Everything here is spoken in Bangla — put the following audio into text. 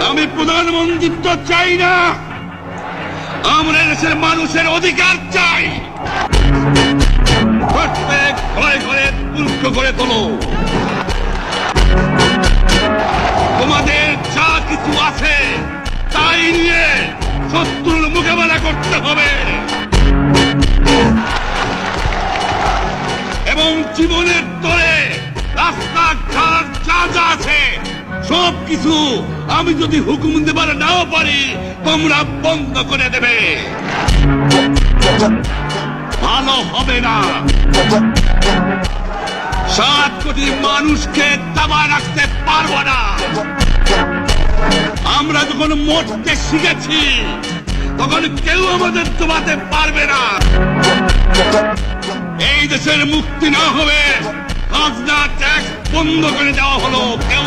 আমি প্রধানমন্ত্রিত্ব চাই না, আমরা দেশের মানুষের অধিকার চাই। প্রত্যেক ঘরে ঘরে তুল্য করে তোলো, তোমাদের যা কিছু আছে তাই নিয়ে শত্রুর মোকাবেলা করতে হবে এবং জীবনের তরে রাস্তাঘাট যা যা আছে সবকিছু আমি যদি হুকুম দেবার নাও পারি তোমরা বন্ধ করে দেবে। ভালো হবে না। 7 কোটি মানুষকে দাবায় রাখতে পারবো না। আমরা যখন মরতে শিখেছি তখন কেউ আমাদের দবাতে পারবে না। এই দেশের মুক্তি না হবে খাজনা ট্যাক্স বন্ধ করে দেওয়া হলো, কেউ